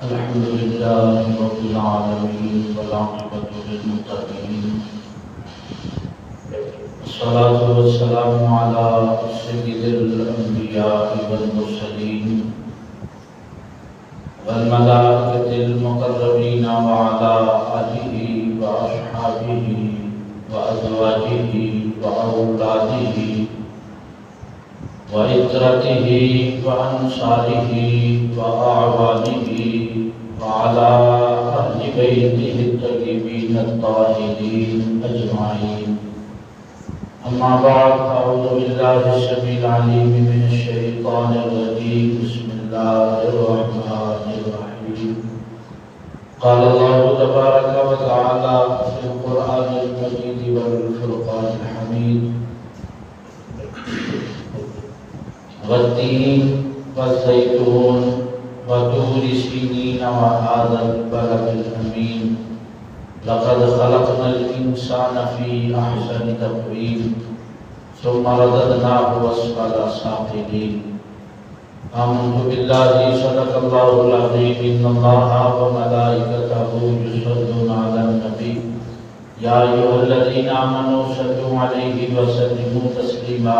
الحمد لله رب العالمين والعاقبة للمتقين والصلاة والسلام على سيد الأنبياء والمرسلين والملائكة المقربين وعلى آله وأصحابه وأزواجه وأولاده وعترته وأنصاره وأعوانه وعلى أهل بيته الطيبين الطاهرين أجمعين. أما بعد، أعوذ بالله السميع العليم من الشيطان الرجيم. بسم الله الرحمن الرحيم. قال الله تبارك وتعالى في القرآن المجيد والفرقان الحميد: والتين والزيتون وطور سينين وهذا البلد الأمين لقد خلقنا الإنسان في أحسن تقويم ثم رددناه أسفل سافلين. آمنت بالله صدق الله العظيم. إن الله وملائكته يصلون على النبي يا أيها الذين آمنوا صلوا عليه وسلموا تسليما.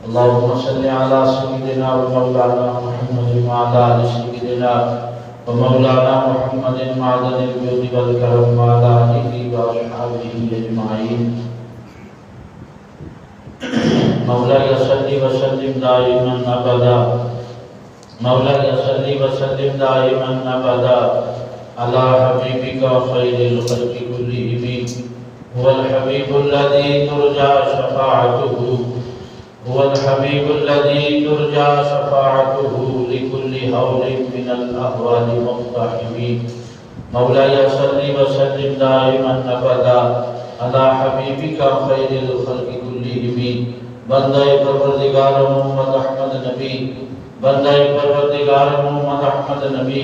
اللهم صل على سيدنا ومولانا محمد وعلى آل سيدنا ومولانا محمد معدن الجود والكرم وعلى آله وأصحابه أجمعين. مولاي صل وسلم دائما أبدا مولاي صل وسلم دائما أبدا على حبيبك خير الخلق كلهم. هو الحبيب الذي ترجى شفاعته هو الحبيب الذي ترجى شفاعته لكل هول من الأهوال مقتحم. مولاي صل وسلم دائما أبدا على حبيبك خير الخلق كلهم. بندہ پروردگار محمد احمد نبی بندہ پروردگار محمد احمد نبی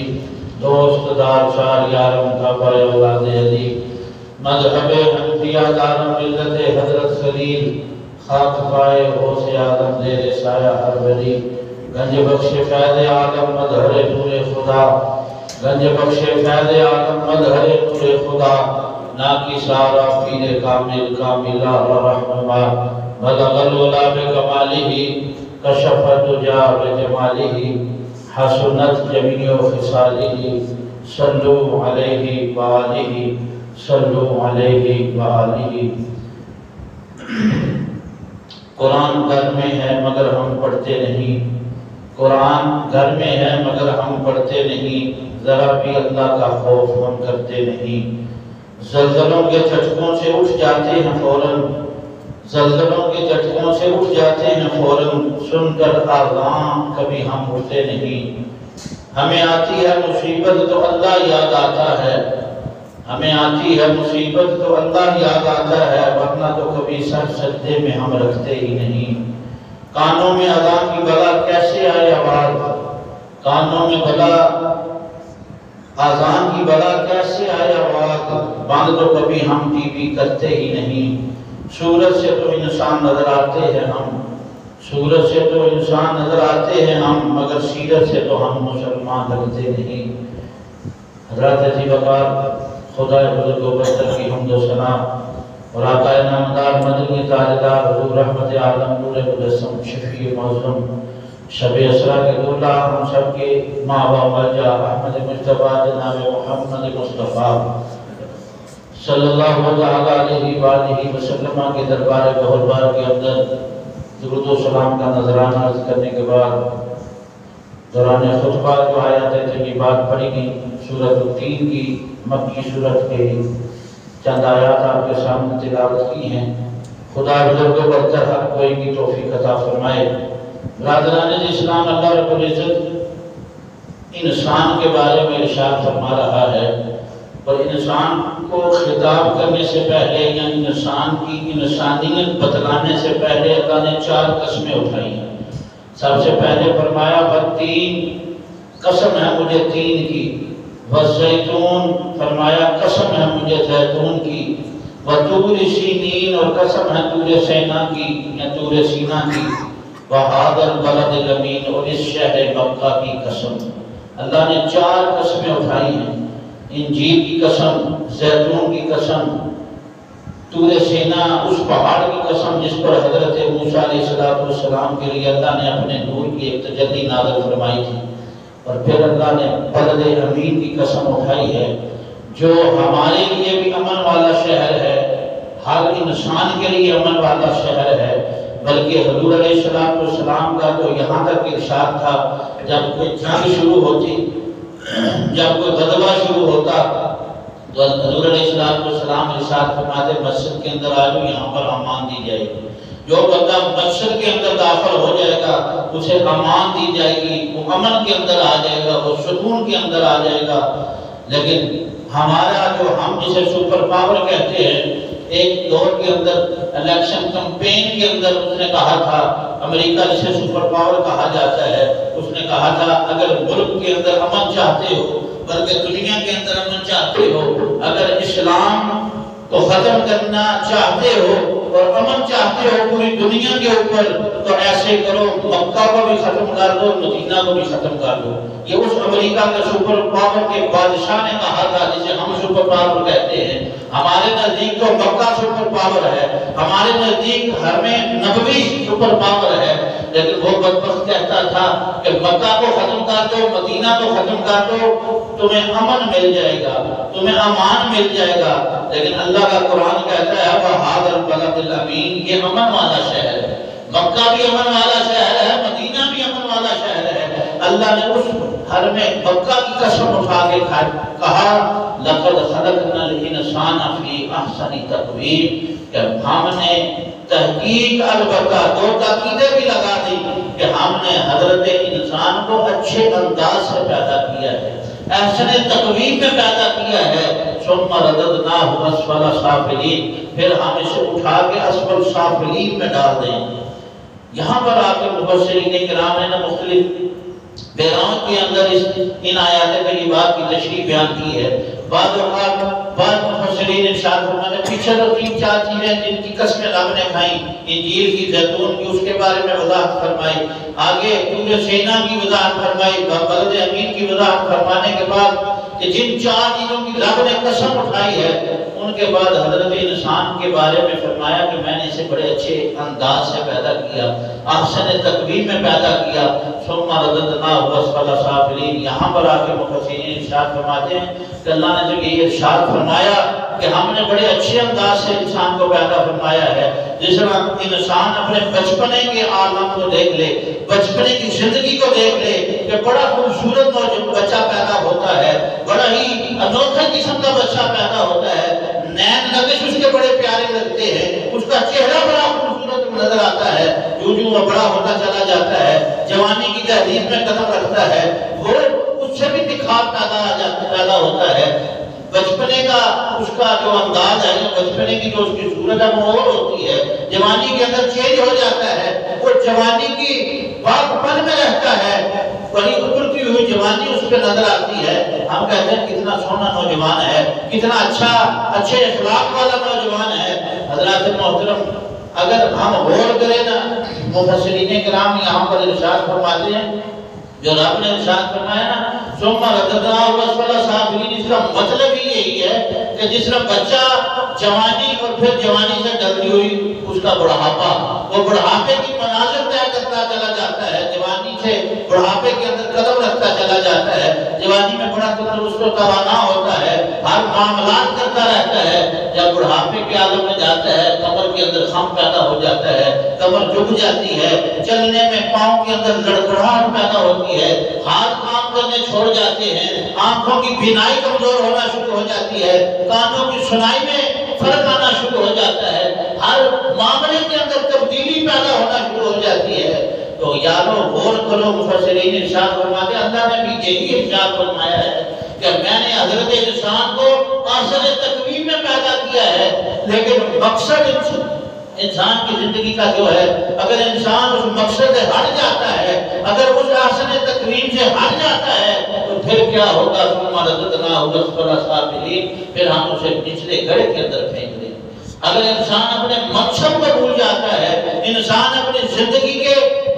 دوست دار شار یارم کا بھائی اولاد علی مذہب حنفیہ دارم ملت حضرت خلیل خاک پائے غوث آدم زیر سایہ ہر ولی گنج بخش فیض عالم مظہر نور خدا گنج بخش فیض عالم مظہر نور خدا ناکی سارا پیر کامل کاملہ رحمہ بلغ الولا بکمالہ کشف الدجا بجمالہ حسنت جمیع خصالہ صلو علیہ وآلہ صلو علیہ وآلہ. قرآن گھر میں ہے مگر ہم پڑھتے نہیں. قرآن گھر میں ہے مگر ہم پڑھتے نہیں. ذرا بھی اللہ کا خوف ہم کرتے نہیں. زلزلوں کے جھٹکوں سے اٹھ جاتے ہیں فوراً زلزلوں کے جھٹکوں سے اٹھ جاتے ہیں فوراً. سن کر آذان کبھی ہم اٹھتے نہیں. ہمیں آتی ہے مصیبت تو اللہ یاد آتا ہے. ہمیں آتی ہے مصیبت تو اللہ یاد آتا ہے ورنہ تو کبھی سر سجدے میں ہم رکھتے ہی نہیں. کانوں میں اذان کی بلا کیسے آئے آواز کانوں میں بلا اذان کی بلا کیسے آئے آواز بند تو کبھی ہم ٹی وی کرتے ہی نہیں. سورج سے تو انسان نظر آتے ہیں ہم سورج سے تو انسان نظر آتے ہیں ہم مگر سیرت سے تو ہم مسلمان لگتے نہیں. حضرت عزیز وقار خدا بزرگ و برتر کی حمد و ثنا اور آقا نامدار مدنی تاجدار حضور رحمت عالم نور مجسم شفیع معظم شب اسرا کے دولا ہم سب کے ماں باپ مرجع احمد مجتبی جناب محمد مصطفیٰ صلی اللہ علیہ وآلہ وسلم کے دربار بہربار کے اندر درود و سلام کا نذرانہ عرض کرنے کے بعد دوران خطبہ جو آیات طیبات پڑھی گئی سورۃ التین کی مکی صورت کے چند آیات آپ کے سامنے تلاوت کی ہیں. خدا بزرگ و برتر ہر کوئی کی توفیق عطا فرمائے. برادران اسلام، اللہ رب العزت انسان کے بارے میں ارشاد فرما رہا ہے اور انسان کو خطاب کرنے سے پہلے یا انسان کی انسانیت بتلانے سے پہلے اللہ نے 4 قسمیں اٹھائی ہیں. سب سے پہلے فرمایا والتین، قسم ہے مجھے تین کی. والزیتون، فرمایا قسم ہے مجھے زیتون کی. وطور سینین، اور قسم ہے طور سینا کی یا طور سینا کی. وہذا البلد الامین، اور اس شہر مکہ کی قسم. اللہ نے 4 قسمیں اٹھائی ہیں، انجیل کی قسم، زیتون کی قسم، طور سینا، اس پہاڑ کی قسم جس پر حضرت موسیٰ علیہ السلام کے لیے اللہ نے اپنے نور کی ایک تجلی نازل فرمائی تھی، اور پھر اللہ نے بلد امین کی قسم اٹھائی ہے جو ہمارے لیے بھی امن والا شہر ہے، ہر انسان کے لیے امن والا شہر ہے۔ بلکہ حضور علیہ السلام کا تو یہاں تک ارشاد تھا، جب کوئی جنگ شروع ہوتی، جب کوئی غزوہ شروع ہوتا تو حضور علیہ السلام ارشاد فرماتے مسجد کے اندر آ جاؤ، یہاں پر امان دی جائے گی۔ جو بندہ مسجد کے اندر داخل ہو جائے گا اسے امان دی جائے گی، وہ امن کے اندر آ جائے گا، وہ سکون کے اندر آ جائے گا۔ لیکن ہمارا جو ہم جسے سپر پاور کہتے ہیں، ایک دور کے اندر الیکشن کمپین کے اندر اس نے کہا تھا، امریکہ جسے سپر پاور کہا جاتا ہے، اس نے کہا تھا اگر ملک کے اندر امن چاہتے ہو، بلکہ دنیا کے اندر امن چاہتے ہو، اگر اسلام کو ختم کرنا چاہتے ہو اور امن چاہتے ہو پوری دنیا کے اوپر، تو ایسے کرو مکہ کو بھی ختم کر دو، مدینہ کو بھی ختم کر دو۔ یہ اس امریکہ کے سپر پاور کے بادشاہ نے کہا تھا جسے ہم سپر پاور کہتے ہیں۔ ہمارے نزدیک تو مکہ سپر پاور ہے، ہمارے نزدیک حرم نبوی سپر پاور ہے، لیکن وہ بدبخت کہتا تھا کہ مکہ کو ختم کر دو، مدینہ کو ختم کر دو، تمہیں امن مل جائے گا، تمہیں امان مل جائے گا۔ لیکن اللہ کا قرآن کہتا ہے وَهَذَا الْبَلَدِ الْأَمِينَ، یہ امن والا شہر ہے، مکہ بھی امن والا شہر ہے، مدینہ بھی امن والا شہر ہے۔ اللہ نے اس حرم مکہ کی قسم اٹھا کے کہا لَقَدْ خَلَقْنَا الْإِنسَانَ فِي أَحْسَنِ تَقْوِيمٍ، کہ ہم نے تحقیق البتہ 2 تاکیدیں بھی لگا دی کہ ہم نے حضرت انسان کو اچھے انداز سے پیدا کیا ہے، احسن تقویم میں پیدا کیا ہے۔ ثم رددناہ اسفل سافلین، پھر ہم اسے اٹھا کے اسفل سافلین میں ڈال دیں گے۔ یہاں پر آپ کے مفسرین کرام نے مختلف بیراؤں کے اندر ان آیات کریمات کی تشریح بیان کی ہے۔ بعض مفسرین ارشاد فرماتے ہیں پیچھے تو 3-4 چیزیں جن کی قسمیں رب نے کھائیں، انجیل کی، زیتون کی، اس کے بارے میں وضاحت فرمائی، آگے طور سینا کی وضاحت فرمائی، بلد امین کی وضاحت فرمانے کے بعد کہ جن 4 چیزوں کی رب نے قسم اٹھائی ہے، ان کے بعد حضرت انسان کے بارے میں فرمایا کہ میں نے اسے بڑے اچھے انداز سے پیدا کیا، احسن تقویم میں پیدا کیا۔ ثم رددناہ اسفل سافلین، یہاں پر آ کے مفسرین ارشاد فرماتے ہیں کہ اللہ نے جب یہ ارشاد فرمایا کہ ہم نے بڑے اچھے انداز سے انسان کو پیدا فرمایا ہے، جس طرح انسان اپنے بچپنے کے عالم کو دیکھ لے، بچپنے کی زندگی کو دیکھ لے کہ بڑا خوبصورت بچہ پیدا ہوتا ہے، بڑا ہی انوکھا قسم کا بچہ پیدا ہوتا ہے، نین نقش اس کے بڑے پیارے لگتے ہیں، اس کا چہرہ بڑا خوبصورت نظر آتا ہے، جو وہ بڑا ہوتا چلا جاتا ہے، جوانی کی تہذیب میں قدم رکھتا ہے، وہ اس سے بھی نکھار پیدا ہوتا ہے۔ بچپنے کا اس کا جو انداز ہے، بچپنے کی جو اس کی صورت ہے وہ اور ہوتی ہے، جوانی کے اندر چینج ہو جاتا ہے، وہ جوانی کی باغ پن میں رہتا ہے، بڑی ابھرتی ہوئی جوانی اس پہ نظر آتی ہے۔ ہم کہتے ہیں کتنا سونا نوجوان ہے، کتنا اچھے اخلاق والا نوجوان ہے۔ حضرات محترم، اگر ہم غور کریں نا، مفسرین کرام یہاں پر ارشاد فرماتے ہیں، جو رب نے ارشاد فرمایا نا ثم رددناہ اسفل سافلین، اس کا مطلب ہی یہی ہے کہ جس طرح بچہ جوانی اور پھر جوانی سے ڈلتی ہوئی اس کا بڑھاپا، وہ بڑھاپے کی منازل طے کرتا چلا جاتا ہے، جوانی سے بڑھاپے کے اندر قدم رکھتا چلا جاتا ہے، جوانی میں بڑا تندرست و توانا ہوتا ہے، ہر معاملات کرتا رہتا ہے، جب بڑھاپے کے عالم میں جاتا ہے کمر کے اندر خم پیدا ہو جاتا ہے، کمر جھک جاتی ہے، چلنے میں پاؤں کے اندر لڑکھڑاہٹ پیدا ہوتی ہے، ہاتھ کام کرنے چھوڑ جاتے ہیں، آنکھوں کی بینائی کمزور ہونا شروع ہو جاتی ہے، کانوں کی سنائی میں فرق آنا شروع ہو جاتا ہے، ہر معاملے کے اندر تبدیلی پیدا ہونا شروع ہو جاتی ہے۔ تو یارو غور کرو، مفسرین ارشاد فرماتے ہیں اللہ نے بھی یہی ارشاد فرمایا ہے کہ میں نے حضرت انسان کو احسن تقویم میں پیدا کیا ہے، لیکن مقصد انسان کی زندگی کا جو ہے، اگر انسان اس مقصد سے ہٹ جاتا ہے، اگر اس احسن تقویم سے ہٹ جاتا ہے تو پھر کیا ہوگا؟ ثم رددناہ اسفل سافلین، پھر ہم اسے نچلے گڑھے کے اندر پھینک دیں۔ اگر انسان اپنے مقصد کو بھول جاتا ہے، انسان اپنی زندگی کے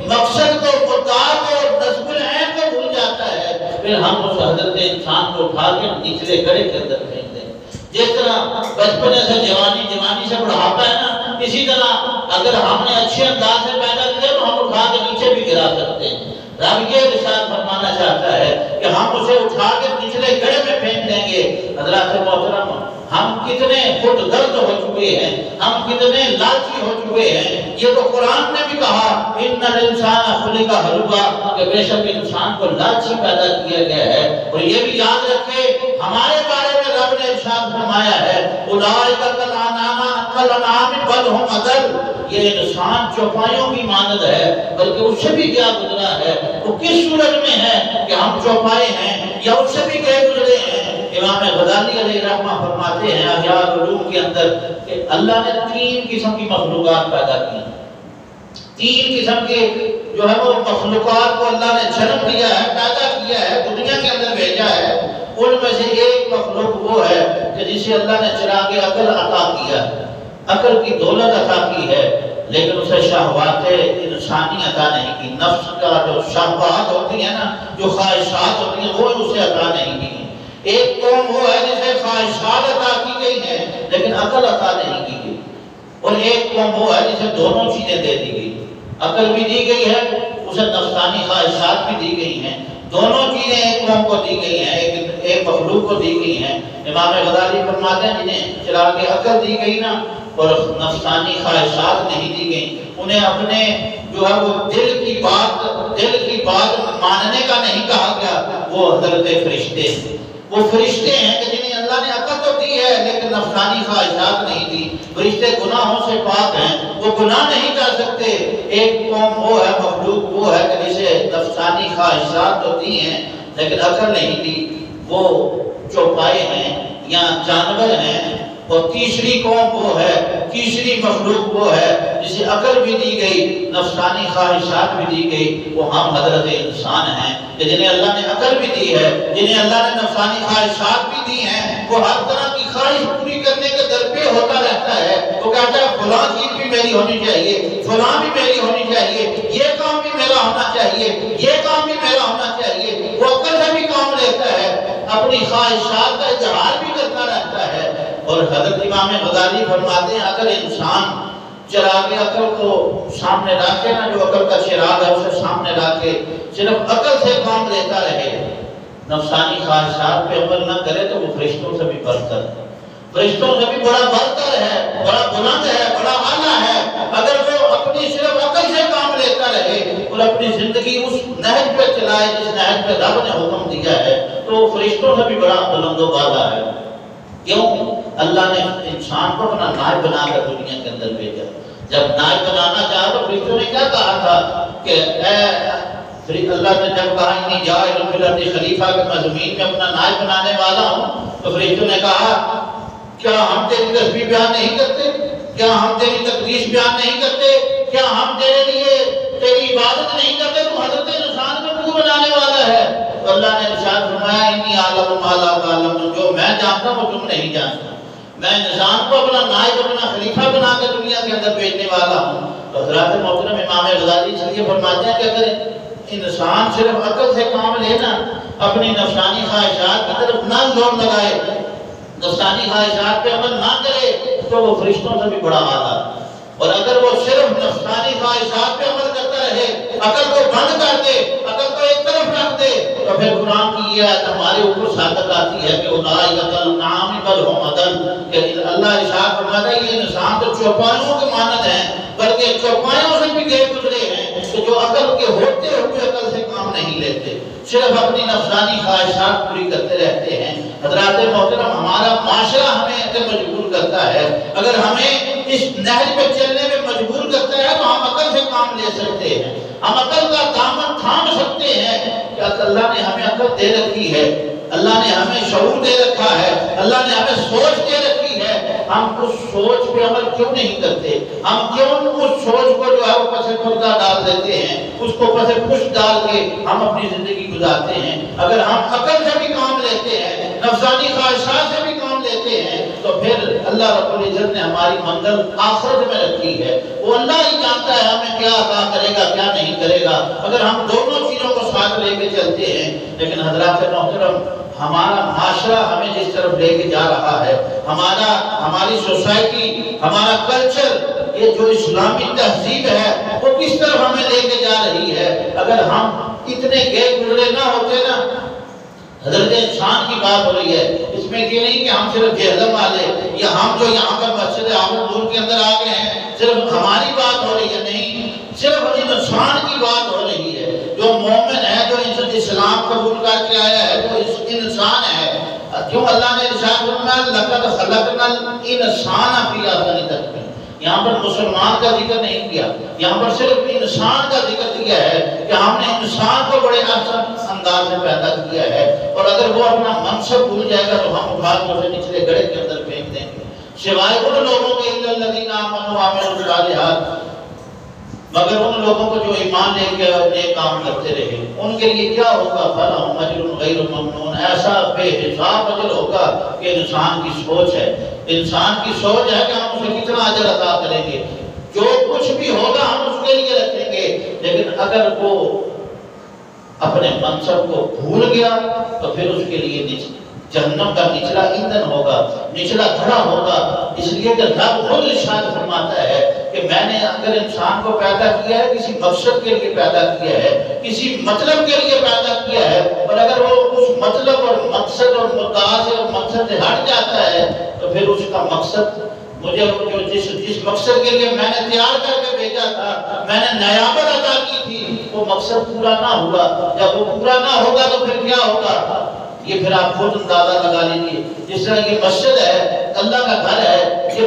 مقصد کو، مدعا کو، نصب العین کو بھول جاتا ہے، پھر ہم اس حضرت انسان کو اٹھا کے نچلے گڑھے کے اندر پھینک دیں۔ جس طرح بچپنے سے جوانی، جوانی سے بڑھاپا ہے نا، اسی طرح اگر ہم نے اچھے انداز سے پیدا کیا تو ہم اٹھا کے نیچے بھی گرا سکتے ہیں۔ رب یہ ارشاد فرمانا چاہتا ہے کہ ہم اسے اٹھا کے نچلے گڑھے میں پھینک دیں گے۔ حضرات محترم، ہم کتنے خود غرض ہو چکے ہیں، ہم کتنے لالچی ہو چکے ہیں۔ یہ تو قرآن نے بھی کہا ان الانسان خلق ہلوعا، کہ بے شک انسان کو لالچی پیدا کیا گیا ہے۔ اور یہ بھی یاد رکھے ہمارے بارے میں رب نے ارشاد فرمایا ہے اولئک کالانعام بل ھم اضل، یہ انسان چوپایوں کی مانند ہے، بلکہ اس سے بھی کیا گزرا ہے، وہ کس صورت میں ہے کہ ہم چوپائے ہیں یا اس سے بھی کیا گزرے ہیں۔ امام غزالی علیہ رحمہ فرماتے ہیں احیاء العلوم کے اندر کہ اللہ نے 3 قسم کی مخلوقات پیدا کی، 3 قسم کے جو ہے وہ مخلوقات کو اللہ نے جنم دیا ہے، پیدا کیا ہے، دنیا کے اندر بھیجا ہے۔ ان میں سے ایک مخلوق وہ ہے کہ جسے اللہ نے چراغ عقل عطا کیا ہے، عقل کی دولت عطا کی ہے، لیکن اسے شہوات انسانی عطا نہیں کی۔ نفس کا جو شہوات ہوتی ہیں نا، جو خواہشات ہوتی ہیں، وہ اسے عطا نہیں کی۔ ایک قوم وہ ہے جسے خواہشات عطا کی گئی ہیں لیکن عقل عطا نہیں کی گئی، اور ایک قوم وہ ہے جسے دونوں چیزیں دے دی گئی، عقل بھی دی گئی ہے، اسے نفسانی خواہشات بھی دی گئی ہیں، دونوں چیزیں ایک قوم کو دی گئی ہیں، ایک مخلوق کو دی گئی ہیں۔ امام غزالی فرماتے ہیں جنہیں چراغ عقل دی گئی نا اور نفسانی خواہشات نہیں دی گئی، انہیں اپنے جو ہے وہ دل کی بات ماننے کا نہیں کہا گیا، وہ حضرت فرشتے ہیں۔ وہ فرشتے ہیں کہ جنہیں اللہ نے عقل تو دی ہے لیکن نفسانی خواہشات نہیں دی۔ فرشتے گناہوں سے پاک ہیں، وہ گناہ نہیں کر سکتے۔ ایک قوم وہ ہے، مخلوق وہ ہے کہ جسے نفسانی خواہشات تو دی ہیں لیکن عقل نہیں دی، وہ چوپائے ہیں یا جانور ہیں۔ اور تیسری قوم وہ ہے، تیسری مخلوق وہ ہے جسے عقل بھی دی گئی، نفسانی خواہشات بھی دی گئی، وہ ہم حضرت انسان ہیں کہ جنہیں اللہ نے عقل بھی دی ہے، جنہیں اللہ نے نفسانی خواہشات بھی دی ہیں۔ وہ ہر طرح کی خواہش پوری کرنے کے درپے ہوتا رہتا ہے، وہ کہتا ہے فلاں چیز بھی میری ہونی چاہیے، فلاں بھی میری ہونی چاہیے، یہ کام بھی میرا ہونا چاہیے، یہ کام بھی میرا ہونا چاہیے۔ وہ عقل سے بھی کام لیتا ہے، اپنی خواہشات کا اظہار بھی کرتا رہتا ہے۔ اور حضرت امام غزالی فرماتے ہیں اگر انسان چراغ عقل کو سامنے رکھے نا، جو عقل کا چراغ ہے اسے سامنے رکھے، صرف عقل سے کام لیتا رہے، نفسانی خواہشات پہ عمل نہ کرے تو وہ فرشتوں سے بھی برتر ہے، فرشتوں سے بھی بڑا برتر ہے، بڑا بلند ہے، بڑا اعلیٰ ہے۔ اگر وہ اپنی صرف عقل سے کام لیتا رہے اور اپنی زندگی اس نہج پہ چلائے جس نہج پہ رب نے حکم دیا ہے تو وہ فرشتوں سے بھی بڑا بلند و بالا ہے۔ کیوں؟ اللہ نے انسان کو اپنا نائب بنا کر دنیا کے اندر بھیجا۔ جب نائب بنانا چاہا تو فرشتوں نے کیا کہا تھا کہ اللہ نے جب کہا انی جاعل فی الارض خلیفہ کہ میں زمین میں اپنا نائب بنانے والا ہوں، تو فرشتوں نے کہا کیا ہم تیری تسبیح بیان نہیں کرتے؟ کیا ہم تیری تقدیس بیان نہیں کرتے؟ کیا ہم تیرے لیے تیری عبادت نہیں کرتے؟ تو حضرت انسان کو کیوں بنانے والا ہے؟ تو اللہ نے ارشاد فرمایا انی اعلم ما لا تعلمون، جو میں جانتا ہوں وہ تم نہیں جانتا۔ میں انسان کو اپنا نائب، اپنا خلیفہ بنا کے دنیا کے اندر بھیجنے والا ہوں۔ تو حضرت محترم امام غزالی اس لیے فرماتے ہیں کہ اگر انسان صرف عقل سے کام لینا، اپنی نفسانی خواہشات کی طرف نہ زور لگائے، نفسانی خواہشات پہ عمل نہ کرے تو وہ فرشتوں سے بھی بڑا اعلیٰ۔ اور اگر وہ صرف نفسانی خواہشات پہ عمل کرتا رہے، عقل کو بند کر دے، عقل کو ایک طرف رکھ دے، تو پھر قرآن کی یہ آیت ہمارے اوپر صادق آتی ہے کہ اولئک کالانعام بل ھم اضل، کہ اللہ ارشاد فرماتا ہے یہ انسان تو چوپایوں کے مانند ہیں، بلکہ چوپایوں سے بھی گئے گزرے ہیں، کہ جو عقل کے ہوتے ہوئے عقل سے کام نہیں لیتے، صرف اپنی نفسانی خواہشات پوری کرتے رہتے ہیں۔ حضرات محترم، ہمارا معاشرہ ہمیں ایسے مجبور کرتا ہے، اگر ہمیں اس نہج پہ چلنے میں مجبور کرتا ہے تو ہم عقل سے کام لے سکتے ہیں، ہم عقل کا دامن تھام سکتے ہیں کہ اللہ نے ہمیں عقل دے رکھی ہے، اللہ نے ہمیں شعور دے رکھا ہے، اللہ نے ہمیں سوچ دے رکھی ہے، ہم اس سوچ پہ عمل کیوں نہیں کرتے؟ ہم کیوں اس سوچ کو جو ہے وہ پس پردہ ڈال دیتے ہیں، اس کو پس پش ڈال کے ہم اپنی زندگی گزارتے ہیں؟ اگر ہم عقل سے بھی کام لیتے ہیں، نفسانی خواہشات سے بھی کام لیتے ہیں، تو پھر اللہ رب العزت نے ہماری منزل آخرت میں رکھی ہے۔ وہ اللہ ہی جانتا ہے ہمیں کیا عطا کرے گا کیا نہیں کرے گا، اگر ہم دونوں چیزوں کو ساتھ لے کے چلتے ہیں۔ لیکن حضرات محترم، ہمارا معاشرہ ہمیں جس طرف لے کے جا رہا ہے، ہماری سوسائٹی، ہمارا کلچر، یہ جو اسلامی تہذیب ہے وہ کس طرف ہمیں لے کے جا رہی ہے، اگر ہم اتنے گئے گزرے نہ ہوتے نا۔ حضرت انسان کی بات ہو رہی ہے، اس میں یہ نہیں کہ ہم صرف جہنم والے یا ہم جو یہاں پر مسجد احمد نور کے اندر آ گئے ہیں صرف ہماری بات ہو رہی ہے، نہیں، صرف انسان کی بات ہو رہی ہے۔ جو مومن ہے، جو اسلام قبول کر کے آیا ہے، وہ انسان ہے۔ کیوں اللہ نے ارشاد فرمایا لقد خلقنا الانسان فی احسن تقویم۔ یہاں پر مسلمان کا ذکر نہیں کیا، یہاں پر صرف انسان کا ذکر کیا ہے کہ ہم نے انسان کو بڑے احسن انداز میں پیدا کیا ہے، اور اگر وہ اپنا منصب بھول جائے گا تو ہم اٹھا کے اسے نچلے گڑھے کے اندر پھینک دیں گے، سوائے ان لوگوں کے الا الذین آمنوا وعملوا الصالحات، مگر ان لوگوں کو جو ایمان لے کے نیک کام کرتے رہے ان کے لیے کیا ہوگا؟ فلہم اجر غیر ممنون، ایسا بے حساب اجر ہوگا کہ انسان کی سوچ ہے، انسان کی سوچ ہے کہ ہم اسے کتنا اجر عطا کریں گے، جو کچھ بھی ہوگا ہم اس کے لیے رکھیں گے۔ لیکن اگر وہ اپنے منصب کو بھول گیا تو پھر اس کے لیے جہنم کا نچلا ایندھن ہوگا، نچلا گھڑا ہوگا۔ اس لیے کہ رب خود ارشاد فرماتا ہے کہ میں نے اگر انسان کو پیدا کیا ہے کسی مقصد کے لیے پیدا کیا ہے، کسی مطلب کے لیے پیدا کیا ہے، اور اگر وہ اس مطلب اور مقصد اور مدعا سے اور مقصد سے ہٹ جاتا ہے تو پھر اس کا مقصد مجھے جس مقصد کے لیے میں نے تیار کر کے بھیجا تھا، میں نے نیابت عطا کی تھی، وہ مقصد پورا نہ ہوا۔ جب وہ پورا نہ ہوگا تو پھر کیا ہوگا؟ یہ پھر آپ خود اندازہ لگا لیجیے۔ جس طرح یہ مسجد ہے، اللہ کا گھر ہے، یہ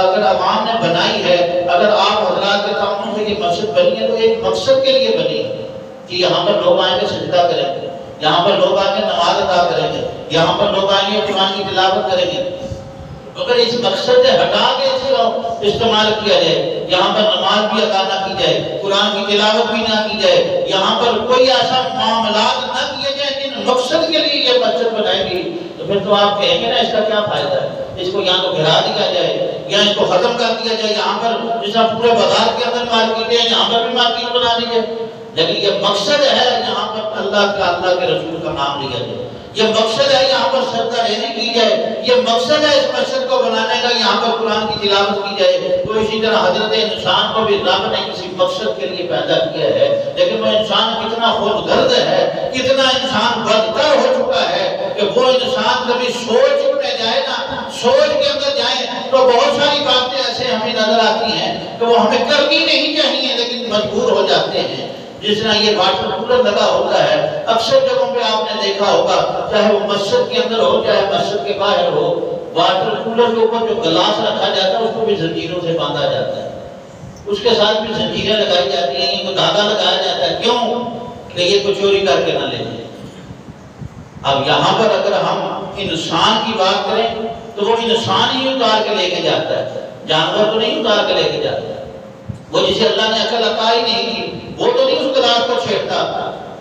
اگر عوام نے بنائی ہے، اگر آپ حضرات کے تعاون سے یہ مسجد بنی ہے تو ایک مقصد کے لیے بنی ہے کہ یہاں پر لوگ آئیں گے سجدہ کریں گے، یہاں پر لوگ آئیں گے نماز ادا کریں گے، یہاں پر لوگ آئیں گے قرآن کی تلاوت کریں گے۔ اگر اس مقصد سے ہٹا کے اس کو استعمال کیا جائے، یہاں پر نماز بھی ادا نہ کی جائے، قرآن کی تلاوت بھی نہ کی جائے، یہااں پر کوئی ایسا معاملات نہ کیے جائیں جن مقصد کے لیے یہ مسجد بنائی گئی، تو پھر تو آپ کہیں گے نا اس کا کیا فائدہ ہے؟ اس کو یہاں تو گھرا دیا جائے یا اس کو ختم کر دیا جائے، یہاں پر جیسا پورے بازار کے اندر مارکیٹ ہے یہاں پر بھی مارکیٹ بنا دی جائے۔ لیکن یہ مقصد ہے یہاں پر اللہ کے رسول کا نام لیا جائے، یہ مقصد ہے یہاں پر سجدہ رہنے کی جائے، یہ مقصد ہے اس مسجد کو بنانے کا یہاں پر قرآن کی تلاوت کی جائے۔ تو اسی طرح حضرت انسان کو بھی رب نے کسی مقصد کے لیے پیدا کیا ہے، لیکن وہ انسان کتنا خود غرض ہے، کتنا انسان بدتر ہو چکا ہے کہ وہ انسان کبھی سوچ میں جائے نا، سوچ کے اندر جائیں تو بہت ساری باتیں ایسے ہمیں نظر آتی ہیں کہ وہ ہمیں کرنی نہیں چاہیے لیکن مجبور ہو جاتے ہیں۔ جس طرح یہ واٹر کولر لگا ہوتا ہے، اکثر جگہوں پہ آپ نے دیکھا ہوگا، چاہے وہ مسجد کے اندر ہو چاہے مسجد کے باہر ہو، واٹر کولر کے اوپر جو گلاس رکھا جاتا ہے اس کو بھی زنجیروں سے باندھا جاتا ہے، اس کے ساتھ بھی زنجیریں لگائی جاتی ہیں، یہ دھاگا لگایا جاتا ہے، کیوں کہ یہ کوئی چوری کر کے نہ لے جائے۔ اب یہاں پر اگر ہم انسان کی بات کریں تو وہ انسان ہی اتار کے لے کے جاتا ہے، جانور تو نہیں اتار کے لے کے جاتا ہے۔ وہ جسے اللہ نے عقل عطا ہی نہیں کی وہ تو نہیں اس گلاس کو چھیڑتا۔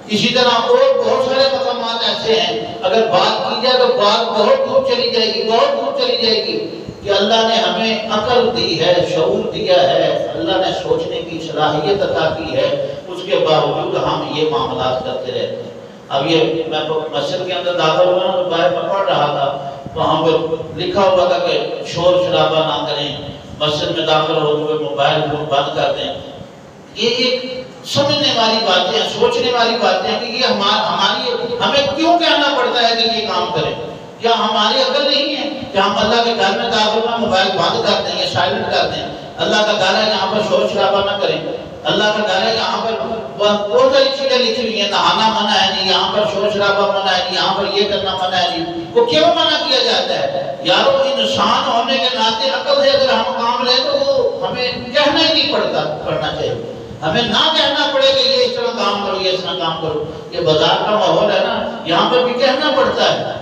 اسی طرح اور بہت سارے مقامات ایسے ہیں، اگر بات کی جائے تو بات بہت دور چلی جائے گی، بہت دور چلی جائے گی کہ اللہ نے ہمیں عقل دی ہے، شعور دیا ہے، اللہ نے سوچنے کی صلاحیت عطا کی ہے، اس کے باوجود ہم یہ معاملات کرتے رہتے ہیں۔ اب یہ میں مسجد کے اندر داخل ہوا نا تو باہر میں پڑھ رہا تھا، وہاں پر لکھا ہوا تھا کہ شور شرابہ نہ کریں، مسجد میں داخل ہوتے ہوئے موبائل فون بند کر دیں۔ یہ ایک سمجھنے والی باتیں ہیں، سوچنے والی باتیں ہیں کہ یہ ہمیں کیوں کہنا پڑتا ہے کہ یہ کام کریں؟ کیا ہماری عقل نہیں ہے کہ ہم اللہ کے گھر میں داخل ہوئے موبائل بند کر دیں یا سائلنٹ کر دیں؟ اللہ کا گھر ہے، یہاں پر شور شرابہ نہ کریں۔ اللہ کا گھر ہے، یہاں پر بہت ساری چیزیں لکھی ہوئی ہیں، نہانا منع ہے نہیں، یہاں پر شور شرابہ منع ہے نہیں، یہاں پر یہ کرنا منع ہے نہیں۔ وہ کیوں منع کیا جاتا ہے؟ یارو انسان ہونے کے ناطے عقل سے اگر ہم کام لیں تو وہ ہمیں کہنا ہی نہیں پڑنا چاہیے، ہمیں نہ کہنا پڑے کہ یہ اس طرح کام کرو، یہ اس طرح کام کرو۔ یہ بازار کا ماحول ہے نا، یہاں پر بھی کہنا پڑتا ہے۔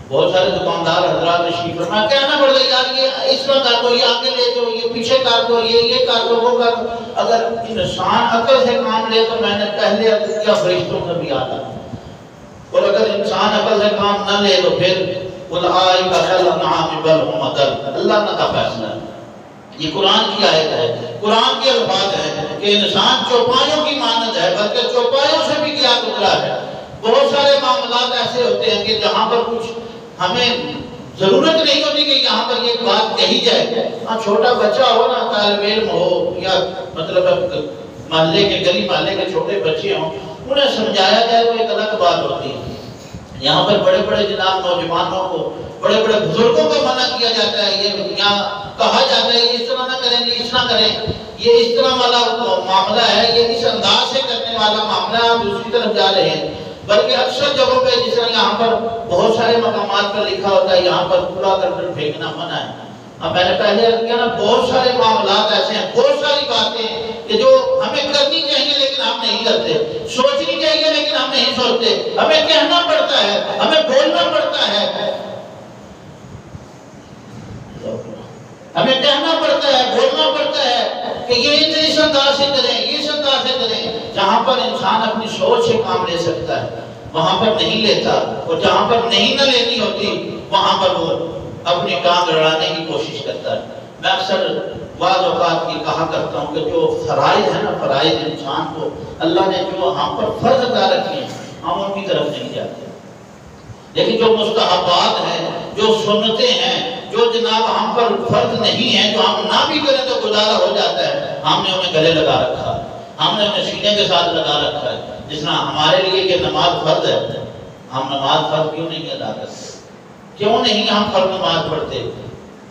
بہت سارے دکاندار حضرات تشریف فرما کہنا پڑتا ہے یار یہ اس طرح کر دو، یہ آگے لے دو، یہ پیچھے کر دو، یہ کر دو، وہ کر دو۔ اگر انسان عقل سے کام لے تو میں نے پہلے کیا فرشتوں سے بھی آتا، اور اگر انسان عقل سے کام نہ لے تو پھر اولئک کالانعام بل هم اضل۔ اللہ کا فیصلہ ہے، یہ قرآن کی آیت ہے، قرآن کے الفاظ ہیں کہ انسان چوپایوں کی مانند ہے، بلکہ چوپایوں سے بھی کیا گزرا ہے۔ بہت سارے معاملات ایسے ہوتے ہیں کہ جہاں پر کچھ ہمیں ضرورت نہیں ہوتی کہ یہاں پر یہ بات کہی جائے۔ ہاں چھوٹا بچہ ہو نا، طالب علم ہو، یا مطلب محلے کے گلی محلے کے چھوٹے بچے ہوں، انہیں سمجھایا جائے تو ایک الگ بات ہوتی ہے۔ یہاں پر بڑے بڑے جناب نوجوانوں کو، بڑے بڑے بزرگوں کو منع کیا جاتا ہے، یہ یہاں کہا جاتا ہے یہ اس طرح نہ کریں، یہ اس طرح کریں، یہ اس طرح والا معاملہ ہے، یہ اس انداز سے کرنے والا معاملہ ہے، آپ دوسری طرف جا رہے ہیں۔ بلکہ اکثر جگہوں پہ جس طرح یہاں پر بہت سارے مقامات پر لکھا ہوتا ہے یہاں پر کوڑا کرکٹ پھینکنا منع ہے۔ اب میں نے پہلے عرض کیا نا، بہت سارے معاملات ایسے ہیں، بہت ساری باتیں کہ جو ہمیں کرنی چاہیے لیکن ہم نہیں کرتے، سوچنی چاہیے لیکن ہم نہیں سوچتے، ہمیں کہنا پڑتا ہے، ہمیں بولنا پڑتا ہے، ہمیں کہنا پڑتا ہے، بولنا پڑتا ہے کہ یہ اس انداز سے کریں، اس انداز سے کریں۔ جہاں پر انسان اپنی سوچ سے کام لے سکتا ہے وہاں پر نہیں لیتا، اور جہاں پر نہیں نہ لینی ہوتی وہاں پر وہ اپنی ٹانگ لڑانے کی کوشش کرتا ہے۔ میں اکثر بعض اوقات کی کہا کرتا ہوں کہ جو فرائض ہیں نا، فرائض انسان کو اللہ نے جو ہم پر فرض عطا رکھے ہیں ہم ان کی طرف نہیں جاتے، لیکن جو مستحبات ہیں، جو سنتیں ہیں، جو جناب ہم پر فرض نہیں ہیں، جو ہم نہ بھی کریں تو گزارا ہو جاتا ہے، ہم نے انہیں گلے لگا رکھا ہے، ہم نے انہیں سینے کے ساتھ لگا رکھا ہے۔ جس طرح ہمارے لیے کہ نماز فرض ہے، ہم نماز فرض کیوں نہیں ادا کرتے؟ کیوں نہیں ہم فرض نماز پڑھتے؟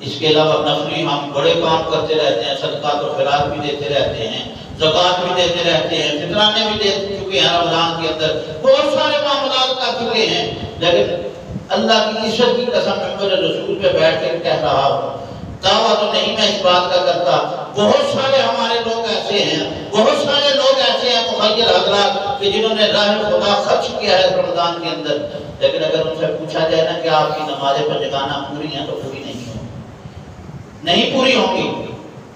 اس کے علاوہ نفلی ہم بڑے کام کرتے رہتے ہیں، صدقات و خیرات بھی دیتے رہتے ہیں، زکوٰۃ بھی دیتے رہتے ہیں، فطرانے بھی دے چکے ہیں، رمضان کے اندر بہت سارے معاملات کر چکے ہیں، لیکن اللہ کی عزت کی قسم ممبر رسول پہ بیٹھ کے کہہ رہا ہوں، دعویٰ تو نہیں میں اس بات کا کرتا، بہت سارے ہمارے لوگ ایسے ہیں، بہت سارے لوگ ایسے ہیں مخیر حضرات کہ جنہوں نے راہ خدا خرچ کیا ہے رمضان کے اندر، لیکن اگر ان سے پوچھا جائے نا کہ آپ کی نمازیں پنجگانہ پوری ہیں تو پوری نہیں پوری ہوں گی۔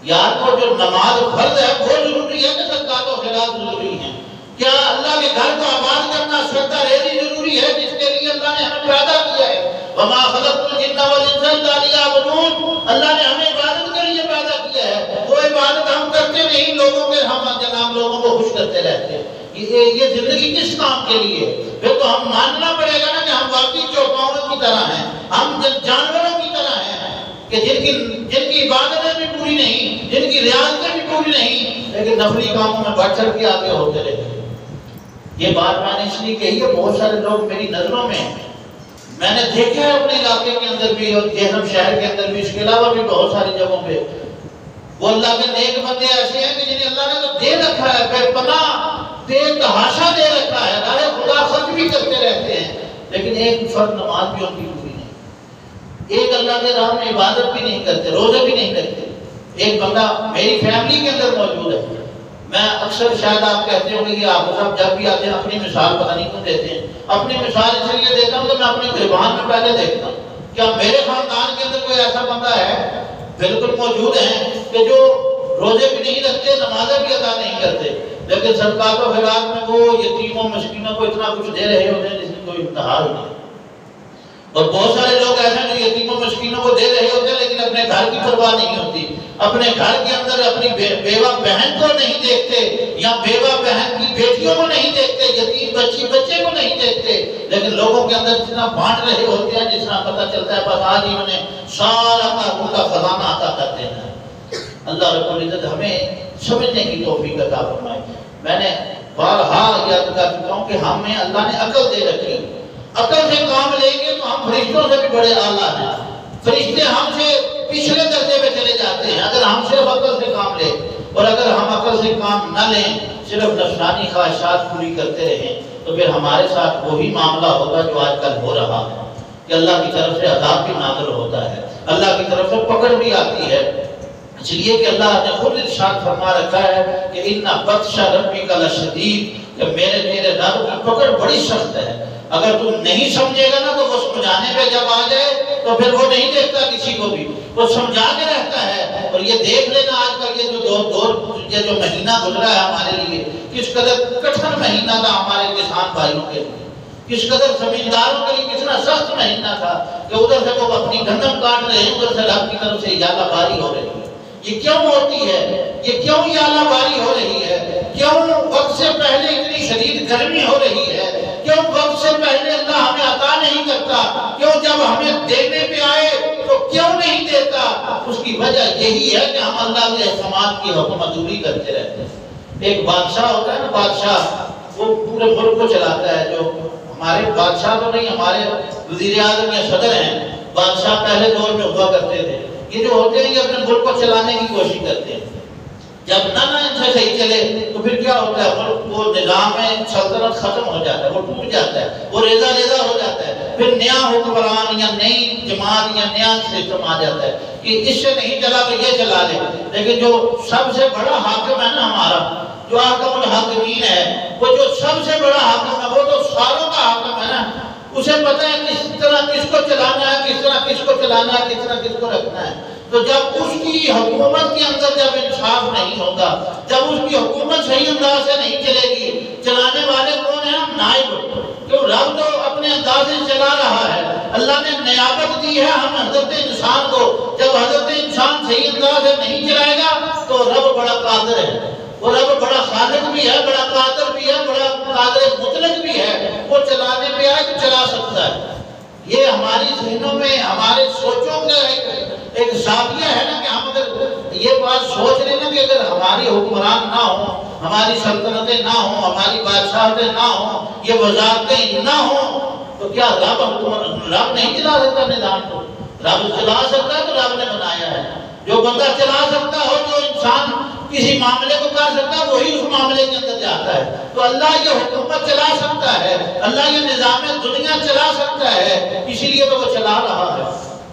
یار کو جو نماز فرض ہے وہ ضروری ہے کہ صدقات و خیرات ضروری ہیں؟ کیا اللہ کے گھر کو آباد کرنا صدقہ ریزی ضروری ہے جس کے لیے اللہ نے ہمیں پیدا کیا ہے؟ وما خلقت الجن والانس الا ليعبدون، اللہ نے ہمیں عبادت کے لیے پیدا کیا ہے، وہ عبادت ہم کرتے نہیں، لوگوں کے ہم جناب لوگوں کو خوش کرتے رہتے ہیں۔ یہ زندگی کس کام کے لیے؟ پھر تو ہم ماننا پڑے گا نا کہ ہم واقعی چوپاؤں کی طرح ہیں، ہم جانوروں کی طرح ہیں کہ جن کی عبادتیں بھی پوری نہیں، جن کی ریاضتیں بھی پوری نہیں، لیکن نفلی کاموں میں بڑھ چڑھ کے آگے ہوتے رہتے ہیں۔ یہ بات میں نے اس لیے کہی ہے، بہت سارے لوگ میری نظروں میں میں نے دیکھا ہے اپنے علاقے کے اندر بھی اور جہنم شہر کے اندر بھی، اس کے علاوہ بھی بہت ساری جگہوں پہ وہ اللہ کے نیک بندے ایسے ہیں کہ جنہیں اللہ نے تو دے رکھا ہے، بے پناہ بے تحاشا دے رکھا ہے، راہ خدا خرچ بھی کرتے رہتے ہیں، لیکن ایک فرض نماز بھی ان کی پوری نہیں، ایک اللہ کے راہ میں عبادت بھی نہیں کرتے، روزے بھی نہیں رکھتے۔ ایک بندہ میری فیملی کے اندر موجود ہے، میں اکثر شاید آپ کہتے ہوں کہ آپ صاحب جب بھی آتے ہیں اپنی مثال پتہ نہیں کیوں دیتے ہیں، اپنی مثال اس لیے دیتا ہوں کہ میں اپنے گریبان میں پہلے دیکھتا ہوں کیا میرے خاندان کے اندر کوئی ایسا بندہ ہے، بالکل موجود ہیں کہ جو روزے بھی نہیں رکھتے، نمازیں بھی ادا نہیں کرتے، لیکن صدقات و خیرات میں وہ یتیموں مسکینوں کو اتنا کچھ دے رہے ہوتے ہیں جس کی کوئی انتہا ہی نہیں۔ اور بہت سارے لوگ ایسے ہیں جو یتیموں مسکینوں کو دے رہے ہوتے ہیں لیکن اپنے گھر کی پرواہ نہیں ہوتی، اپنے گھر کے اندر اپنی بیوہ بہن کو نہیں دیکھتے، یا بیوہ بہن کی بیٹیوں کو نہیں دیکھتے، یتیم بچے کو نہیں دیکھتے، لیکن لوگوں کے اندر جتنا بانٹ رہے ہوتے ہیں، جس طرح پتہ چلتا ہے بس آج ہی انہیں سارا ان کا خزانہ عطا کر دینا ہے۔ اللہ رب العزت ہمیں سمجھنے کی توفیق عطا فرمائے۔ میں نے بارہا یاد کر چکا ہوں کہ ہمیں اللہ نے عقل دے رکھی، عقل سے کام لیں گے تو ہم فرشتوں سے بھی بڑے اعلیٰ ہیں، فرشتے ہم سے پچھلے درجے میں چلے جاتے ہیں اگر ہم صرف عقل سے کام لیں، اور اگر ہم عقل سے کام نہ لیں، صرف نفسانی خواہشات پوری کرتے رہیں، تو پھر ہمارے ساتھ وہی معاملہ ہوگا جو آج کل ہو رہا ہے کہ اللہ کی طرف سے عذاب بھی نازل ہوتا ہے، اللہ کی طرف سے پکڑ بھی آتی ہے، اس لیے کہ اللہ نے خود ارشاد فرما رکھا ہے کہ اِنَّ بَطْشَ رَبِّكَ لَشَدِيدٌ، کہ میرے تیرے رب کی پکڑ بڑی سخت ہے۔ اگر تم نہیں سمجھے گا نا تو وہ سمجھانے پہ جب آ جائے تو پھر وہ نہیں دیکھتا کسی کو بھی، وہ سمجھا کے رہتا ہے۔ اور یہ دیکھ لینا آج کل یہ جو مہینہ گزرا ہے ہمارے لیے، کس قدر کٹھن مہینہ تھا ہمارے کسان بھائیوں کے لیے، کس قدر زمینداروں کے لیے کتنا سخت مہینہ تھا، کہ ادھر سے وہ اپنی گندم کاٹ رہے ہیں، ادھر سے رب کی طرف سے یالہ باری ہو رہی ہے۔ یہ کیوں ہوتی ہے؟ یہ کیوں یالہ باری ہو رہی ہے؟ کیوں وقت سے پہلے اتنی شدید گرمی ہو رہی ہے؟ کیوں وقت سے پہلے اللہ ہمیں عطا نہیں کرتا؟ کیوں جب ہمیں دینے پہ آئے تو کیوں نہیں دیتا؟ اس کی وجہ یہی ہے کہ ہم اللہ کے احکامات کی حکم عدولی کرتے رہتے ہیں۔ ایک بادشاہ ہوتا ہے نا، بادشاہ وہ پورے ملک کو چلاتا ہے۔ جو ہمارے بادشاہ تو نہیں، ہمارے وزیر اعظم یا صدر ہیں، بادشاہ پہلے دور میں ہوا کرتے تھے۔ یہ جو ہوتے ہیں یہ اپنے ملک کو چلانے کی کوشش کرتے ہیں۔ جب نہ ان سے صحیح چلے تو پھر کیا ہوتا ہے؟ ملک وہ نظام میں سلطنت ختم ہو جاتا ہے، وہ ٹوٹ جاتا ہے، وہ ریزہ ریزہ ہو جاتا ہے۔ پھر نیا حکمران یا نئی جماعت یا نیا سسٹم آ جاتا ہے کہ اس سے نہیں چلا تو یہ چلا لے۔ لیکن جو سب سے بڑا حاکم ہے نا ہمارا، جو حاکم الحاکمین ہے، وہ جو سب سے بڑا حاکم ہے، وہ تو ساروں کا حاکم ہے نا۔ اسے پتہ ہے کس طرح کس کو چلانا ہے، کس طرح کس کو چلانا ہے، کس طرح کس کو رکھنا ہے۔ تو جب اس کی حکومت کے اندر جب انصاف نہیں ہوگا، جب اس کی حکومت صحیح انداز سے نہیں چلے گی، چلانے والے کون ہیں؟ نائب۔ کیوں؟ رب تو اپنے انداز سے چلا رہا ہے۔ اللہ نے نیابت دی ہے ہم حضرت انسان کو۔ جب حضرت انسان صحیح انداز سے نہیں چلائے گا تو رب بڑا قادر ہے، وہ رب بڑا خالق بھی ہے، بڑا قادر بھی ہے، بڑا قادر مطلق بھی ہے۔ وہ چلانے پہ آئے تو چلا سکتا ہے۔ یہ ہماری ذہنوں میں، ہمارے سوچوں کا ایک زاویہ ہے نا کہ ہم اگر یہ بات سوچ رہے نا کہ اگر ہماری حکمران نہ ہوں، ہماری سلطنتیں نہ ہوں، ہماری بادشاہتیں نہ ہوں، یہ وزارتیں نہ ہوں، تو کیا رب نہیں چلا سکتا نظام کو؟ رب چلا سکتا ہے، تو رب نے بنایا ہے۔ جو بندہ چلا سکتا ہو، جو انسان کسی معاملے کو کر سکتا ہے، وہی اس معاملے کے اندر جاتا ہے۔ تو اللہ یہ حکومت چلا سکتا ہے، اللہ یہ نظام دنیا چلا سکتا ہے، اسی لیے تو وہ چلا رہا ہے۔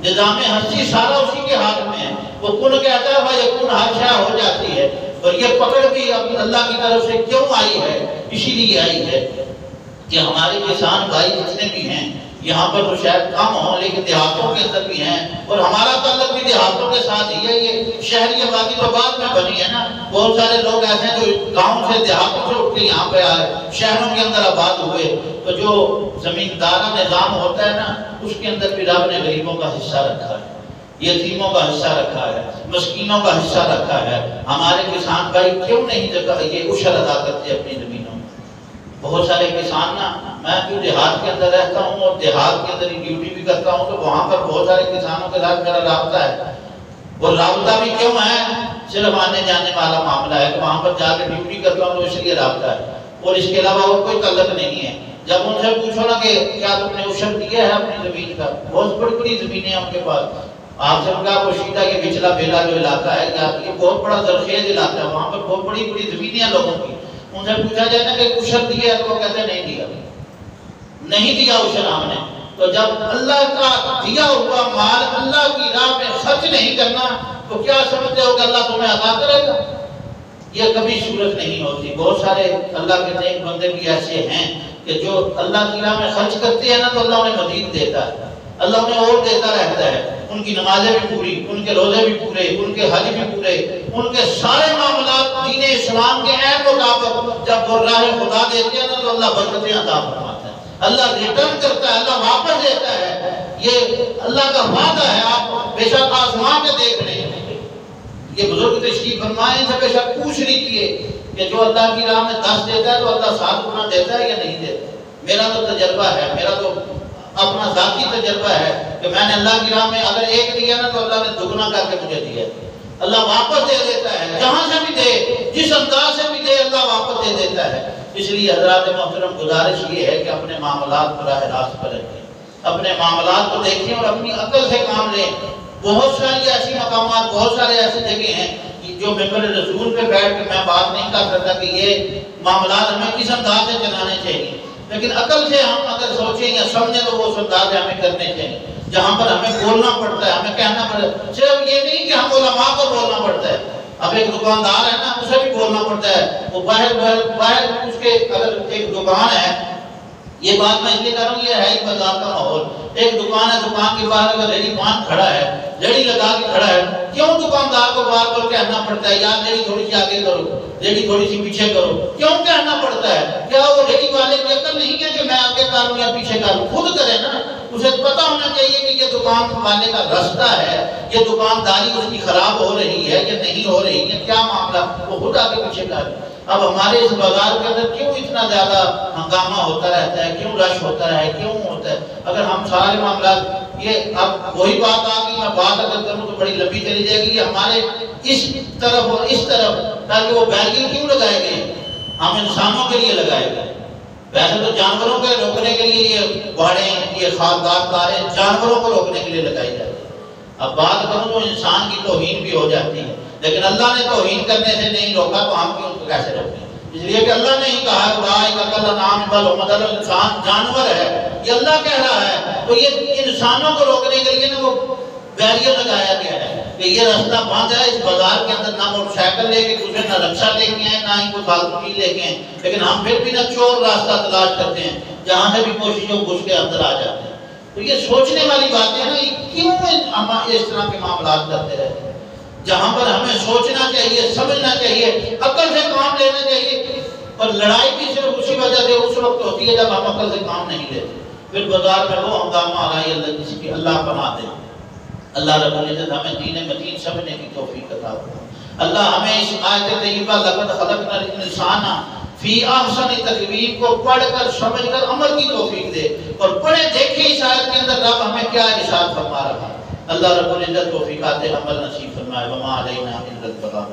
نظام ہستی سارا اسی کے ہاتھ میں ہے۔ وہ کن کہتا ہے بھائی کن ہر شے ہو جاتی ہے۔ اور یہ پکڑ بھی اللہ کی طرف سے کیوں آئی ہے؟ اسی لیے آئی ہے کہ ہمارے کسان بھائی جتنے بھی ہیں یہاں پر تو شاید کم ہوں، لیکن دیہاتوں کے اندر بھی ہیں، اور ہمارا تعلق بھی دیہاتوں کے ساتھ ہی ہے۔ یہ شہری آبادی تو بعد میں بنی ہے نا۔ بہت سارے لوگ ایسے ہیں جو گاؤں سے دیہاتوں سے اٹھ کے یہاں پہ آئے، شہروں کے اندر آباد ہوئے۔ تو جو زمیندارہ نظام ہوتا ہے نا، اس کے اندر بھی رب نے غریبوں کا حصہ رکھا ہے، یتیموں کا حصہ رکھا ہے، مسکینوں کا حصہ رکھا ہے۔ ہمارے کسان بھائی کیوں نہیں یہ عشر ادا کرتے اپنی زمینوں میں؟ بہت سارے کسان نا، میں جو دیہات کے اندر رہتا ہوں اور دیہات کے اندر ہی ڈیوٹی بھی کرتا ہوں، تو وہاں پر بہت سارے کسانوں کے ساتھ میرا رابطہ ہے۔ اور رابطہ بھی کیوں ہے؟ صرف آنے جانے والا معاملہ ہے کہ وہاں پر جا کے ڈیوٹی کرتا ہوں تو اس لیے رابطہ ہے، اور اس کے علاوہ اور کوئی تعلق نہیں ہے۔ جب ان سے پوچھو نا کہ کیا تم نے عشر دیا ہے اپنی زمین کا، بہت بڑی بڑی زمینیں ہیں ان کے پاس، آپ سے ان کا پوشیدہ یہ پچھلا بیلا جو علاقہ ہے، یہ بہت بڑا زرخیز علاقہ ہے، وہاں پر بہت بڑی بڑی زمینیں ہیں لوگوں کی۔ ان سے پوچھا جائے نا کہ عشر دیا ہے تو وہ کہتے ہیں نہیں دیا، نہیں دیا عشر ہم نے۔ تو جب اللہ کا دیا ہوا مال اللہ کی راہ میں خرچ نہیں کرنا تو کیا سمجھتے ہو کہ اللہ تمہیں عطا کرے گا؟ یہ کبھی صورت نہیں ہوتی۔ بہت سارے اللہ کے نیک بندے بھی ایسے ہیں کہ جو اللہ کی راہ میں خرچ کرتے ہیں نا تو اللہ انہیں مزید دیتا ہے، اللہ انہیں اور دیتا رہتا ہے۔ ان کی نمازیں بھی پوری، ان کے روزے بھی پورے، ان کے حج بھی پورے، ان کے سارے معاملات دین اسلام کے عین مطابق جب وہ راہ خدا دیتے ہیں نا تو اللہ برکتیں عطا فرماتا ہے، اللہ ریٹرن کرتا ہے، اللہ واپس دیتا ہے۔ یہ اللہ کا وعدہ ہے۔ آپ بے شک آسمان کے دیکھ رہے ہیں، یہ بزرگ تشریف فرمائے، ان سے بے شک پوچھ لیجیے کہ جو اللہ کی راہ میں 10 دیتا ہے تو اللہ 7 گنا دیتا ہے یا نہیں دیتا؟ میرا تو تجربہ ہے، میرا تو اپنا ذاتی تجربہ ہے کہ میں نے اللہ کی راہ میں اگر 1 دیا نا تو اللہ نے دگنا کر کے مجھے دیا۔ اللہ واپس دے دیتا ہے، جہاں سے بھی دے، جس انداز سے بھی دے، اللہ واپس دے دیتا ہے۔ اس لیے حضرات محترم گزارش یہ ہے کہ اپنے معاملات براہ راست پر رکھیں، اپنے معاملات کو دیکھیں اور اپنی عقل سے کام لیں۔ بہت ساری ایسی مقامات، بہت سارے ایسے جگہ ہیں جو ممبر رسول پہ بیٹھ کے میں بات نہیں کر سکتا کہ یہ معاملات ہمیں کس انداز سے چلانے چاہیے، لیکن عقل سے ہم اگر سوچیں یا سمجھیں تو وہ انداز ہمیں کرنے چاہیے جہاں پر ہمیں بولنا پڑتا ہے، ہمیں کہنا پڑتا ہے۔ صرف یہ نہیں کہ ہم علماء کو بولنا پڑتا ہے، اب ایک دکاندار ہے نا، اسے بھی بولنا پڑتا ہے۔ وہ باہر اس کے اگر ایک دکان ہے، یہ بات میں اس لیے کہہ رہا ہوں، یہ ہے ہی بازار کا ماحول۔ ایک دکان ہے، دکان کے باہر اگر ریڑی پان کھڑا ہے، ریڑی لگا کے کھڑا ہے، کیوں دکاندار کو بار بار کہنا پڑتا ہے یار ریڑی تھوڑی سی آگے کرو، ریڑی تھوڑی سی پیچھے کرو؟ کیوں کہنا پڑتا ہے؟ کیا وہ ریڑی والے کی عقل نہیں ہے کہ میں آگے کروں یا پیچھے کروں؟ خود کرے نا، اسے پتہ ہونا چاہیے کہ یہ دکان والے کا رستہ ہے، یہ دکانداری اس کی خراب ہو رہی ہے یا نہیں ہو رہی ہے، کیا معاملہ، وہ خود آگے پیچھے کر۔ اب ہمارے اس بازار کے اندر کیوں اتنا زیادہ ہنگامہ ہوتا رہتا ہے، کیوں رش ہوتا ہے، کیوں ہوتا ہے؟ اگر ہم سارے معاملات، یہ اب وہی بات آ گئی، میں بات اگر کروں تو بڑی لمبی چلی جائے گی، ہمارے اس طرف اور اس طرف، تاکہ وہ بیریئر کیوں لگائے گئے؟ ہم انسانوں کے لیے لگائے گئے۔ ویسے تو جانوروں کے روکنے کے لیے یہ باڑیں، یہ خاردار تاریں جانوروں کو روکنے کے لیے لگائی جاتی ہے۔ اب بات کروں تو انسان کی توہین بھی ہو جاتی ہے، لیکن اللہ نے توہین کرنے سے نہیں روکا، تو ہم کیوں کیسے روکیں؟ اس لیے کہ اللہ نے ہی کہا انسان جانور ہے، یہ اللہ کہہ رہا ہے، تو یہ انسانوں کو روکنے کے لیے نا وہ بیریئر لگایا گیا ہے کہ یہ راستہ بند ہے، اس بازار کے اندر نہ موٹر سائیکل لے کے گھسے، نہ رکشہ لے کے آئے، نہ ہی کوئی فالتو چیز لے کے آئے، لیکن ہم پھر بھی نہ چور راستہ تلاش کرتے ہیں، جہاں سے بھی کوشش ہو گھس کے اندر آ جاتے ہیں۔ تو یہ سوچنے والی بات ہے نا، کیوں ہم اس طرح کے معاملات کرتے رہتے ہیں؟ جہاں پر ہمیں سوچنا چاہیے، سمجھنا چاہیے، عقل سے کام لینا چاہیے، اور لڑائی بھی صرف اسی وجہ سے اس وقت ہوتی ہے جب ہم عقل سے کام نہیں لیتے، پھر بازار میں وہ ہنگامہ آ رہا ہے، اللہ کسی کی اللہ پناہ دے۔ اللہ رب العزت ہمیں دین متین سمجھنے کی توفیق عطا فرمائے۔ اللہ ہمیں اس آیت طیبہ لقد خلقنا الانسان فی احسن تقویم کو پڑھ کر سمجھ کر عمل کی توفیق دے، اور پڑھے دیکھیں اس آیت کے اندر رب ہمیں کیا ارشاد فرما رہا ہے۔ اللہ رب العزت توفیقات عمل نصیب فرمائے۔ وما علینا الا البلاغ۔